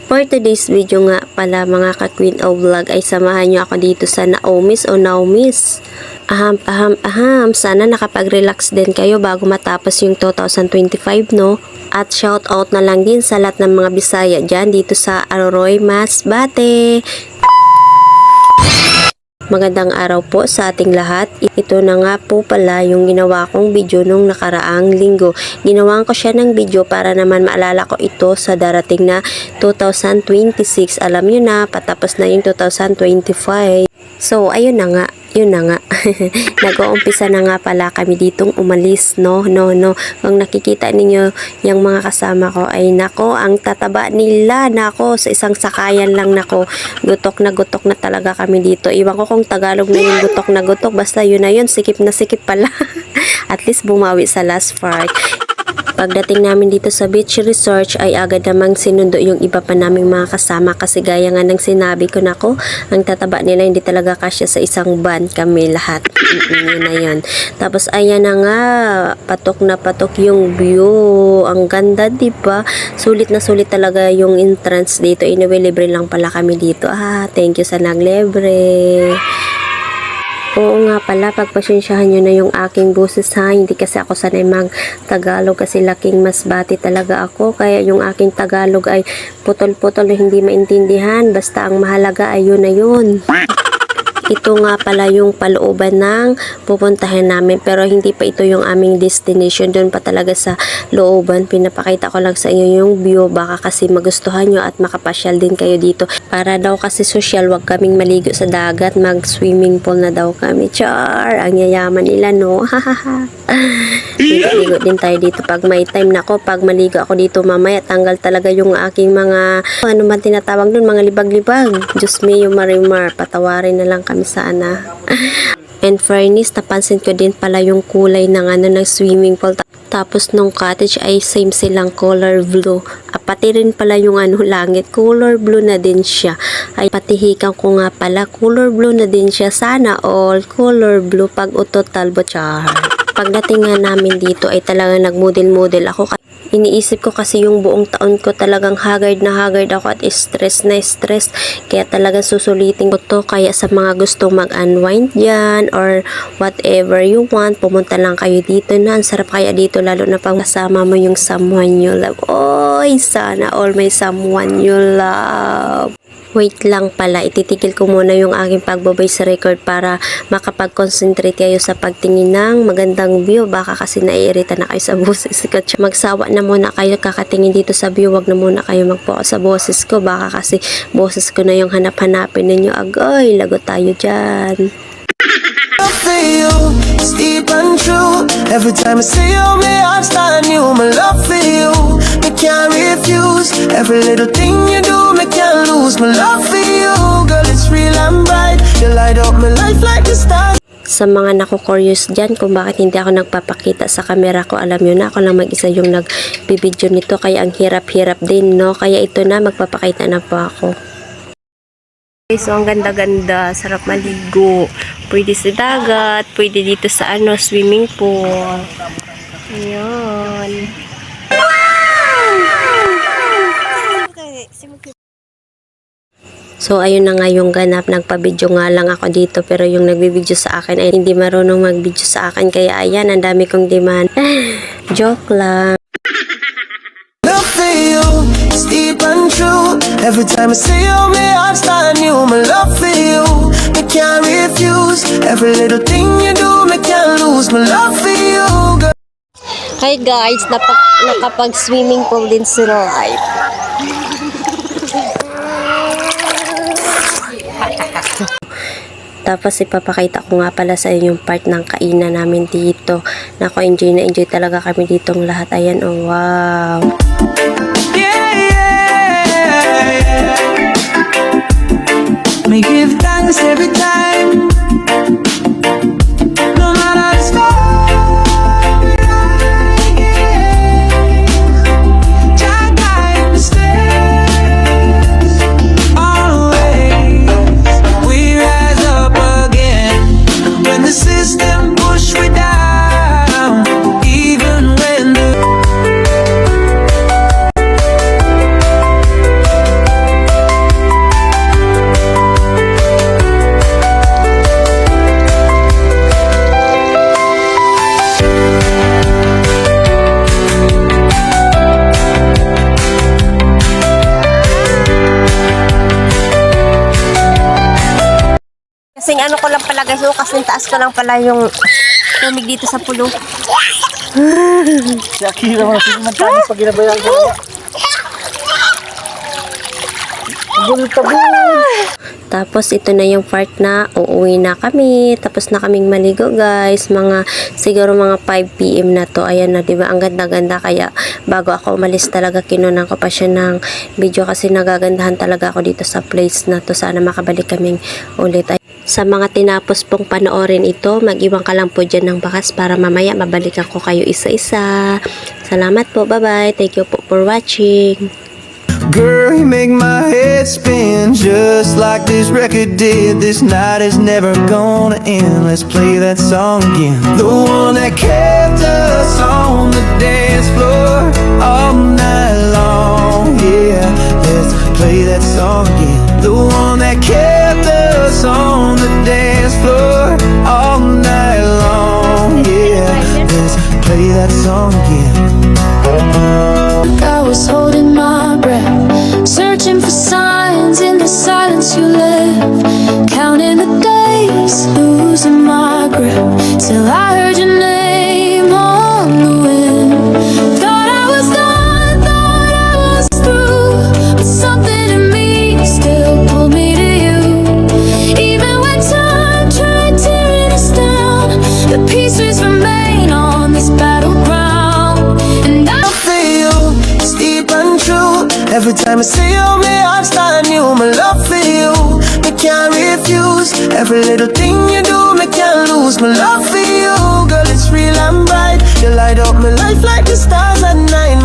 For today's video nga pala mga ka-Queen O Vlog ay samahan nyo ako dito sa Naumis o Naumis. Aham. Sana nakapag-relax din kayo bago matapos yung 2025 no. At shout out na lang din sa lahat ng mga Bisaya dyan dito sa Aroroy, Masbate. Magandang araw po sa ating lahat. Ito na nga po pala yung ginawa kong video nung nakaraang linggo. Ginawan ko siya ng video para naman maalala ko ito sa darating na 2026. Alam nyo na, patapos na yung 2025. So, ayun na nga. Yun na nga. Nag-uumpisa na nga pala kami ditong umalis, no. Kung nakikita ninyo yung mga kasama ko ay nako, ang tataba nila, nako, sa isang sakayan lang nako. Gutok na talaga kami dito. Iwan ko kung Tagalog na yung gutok na gutok, basta yun na yun, sikip na sikip pala. At least bumawi sa last part. Pagdating namin dito sa beach resort ay agad namang sinundo yung iba pa naming mga kasama kasi gaya nga ng sinabi ko, nako, ang tataba nila hindi talaga kasya sa isang van kami lahat. Yun na yun. Tapos ayan na nga, patok na patok yung view. Ang ganda, diba? Sulit na sulit talaga yung entrance dito. Anyway, libre lang pala kami dito. Thank you sa naglibre. Oo nga pala, pagpasensyahan nyo na yung aking boses ha. Hindi kasi ako sanay mag Tagalog kasi laking Masbate talaga ako. Kaya yung aking Tagalog ay putol-putol na hindi maintindihan. Basta ang mahalaga ay yun na yun. Ito nga pala yung palooban ng pupuntahan namin pero hindi pa ito yung aming destination. Doon pa talaga sa looban. Pinapakita ko lang sa inyo yung view. Baka kasi magustuhan nyo at makapasyal din kayo dito. Para daw kasi social, wag kaming maligo sa dagat. Mag-swimming pool na daw kami. Char! Ang yayaman nila, no? Ligo din tayo dito pag may time. Nako, pag maligo ako dito mamaya, tanggal talaga yung aking mga, ano man tinatawag doon, mga libag-libag. Diyos mio marimar, patawarin na lang kami sana. And fairness, napansin ko din pala yung kulay ng ng swimming pool. Tapos nung cottage ay same silang color blue. Pati rin pala yung langit, color blue na din siya. Ay patihikan ko nga pala, color blue na din siya. Sana all color blue pag utot talbo char. Pagdating nga namin dito ay talagang nagmodel-model ako. Iniisip ko kasi yung buong taon ko talagang haggard na haggard ako at stress na stress. Kaya talagang susulitin ko to. Kaya sa mga gustong mag-unwind dyan or whatever you want, pumunta lang kayo dito na. Ang sarap kaya dito lalo na pag kasama mo yung someone you love. Oy, sana all may someone you love. Wait lang pala, ititigil ko muna yung aking pagbo-voice record para makapag-concentrate kayo sa pagtingin ng magandang view. Baka kasi naiirita na kayo sa boses ko. Magsawa na muna kayo kakatingin dito sa view. Wag na muna kayo mag-focus sa boses ko. Baka kasi boses ko na yung hanap-hanapin ninyo. Agoy, lagot tayo dyan. It's deep and true. Every time I see you, my heart's brand new. My love for you, me can't refuse. Every little thing you do, me can't lose. My love for you, girl, it's real and bright. You light up my life like the stars. Sa mga nako-curious dyan kung bakit hindi ako nagpapakita sa camera ko, alam nyo na, ako lang mag-isa yung nagbibideo nito. Kaya ang hirap-hirap din, no? Kaya ito na, magpapakita na po ako. Okay, so ang ganda-ganda, sarap maligo. Pwede sa dagat, pwede dito sa swimming pool. Ayan. So ayun na nga yung ganap, nagpa-video nga lang ako dito pero yung nagbibideo sa akin ay hindi marunong mag-video sa akin kaya ayan, ang dami kong demand. Joke lang. It's deep and true. Every time I see you, my heart's brand new. My love for you, me can't refuse. Every little thing you do, me can't lose. My love for you, girl. Hi guys, nakapag-swimming pool din si Roy. Tapos ipapakita ko nga pala sa inyo yung part ng kainan namin dito. Nako, enjoy na enjoy talaga kami ditong lahat. Ayan, oh wow. Me give thanks every time. No matter the storm, Jah guide me steps. Always we rise up again when the system push we down. Even when the inano ko lang pala guys, kasi taas ko lang pala yung tumig dito sa pulo. Si Akira mga sige man tayo pag ginabayan ko. Tapos ito na yung part na uuwi na kami. Tapos na kaming maligo guys. Siguro mga 5 PM na to. Ayan na, diba? Ang ganda-ganda. Kaya bago ako umalis talaga, kinunan ko pa siya ng video kasi nagagandahan talaga ako dito sa place na to. Sana makabalik kaming ulit. Sa mga tinapos pong panoorin ito, mag-iwan ka lang po dyan ng bakas para mamaya mabalikan ko kayo isa-isa. Salamat po. Bye-bye. Thank you po for watching. Girl, you make my head spin just like this record did. This night is never gonna end. Let's play that song again. The one that kept us on the dance floor all night long. Yeah, let's play that song again. The one that kept us on the dance floor all night long. Yeah, let's play that song again. I was holding my breath, searching for signs in the silence you left, counting the days, losing my grip, till I heard your name on the wind. Thought I was done, thought I was through, but something in me still pulled me to you. Even when time tried tearing us down, the pieces remain on this battleground. And I feel it's deep and true. Every time I see you, me heart start new. My love for you, me can't refuse. Every little thing you do, me can't lose. My love for you, girl, it's real and bright. You light up my life like the stars at night.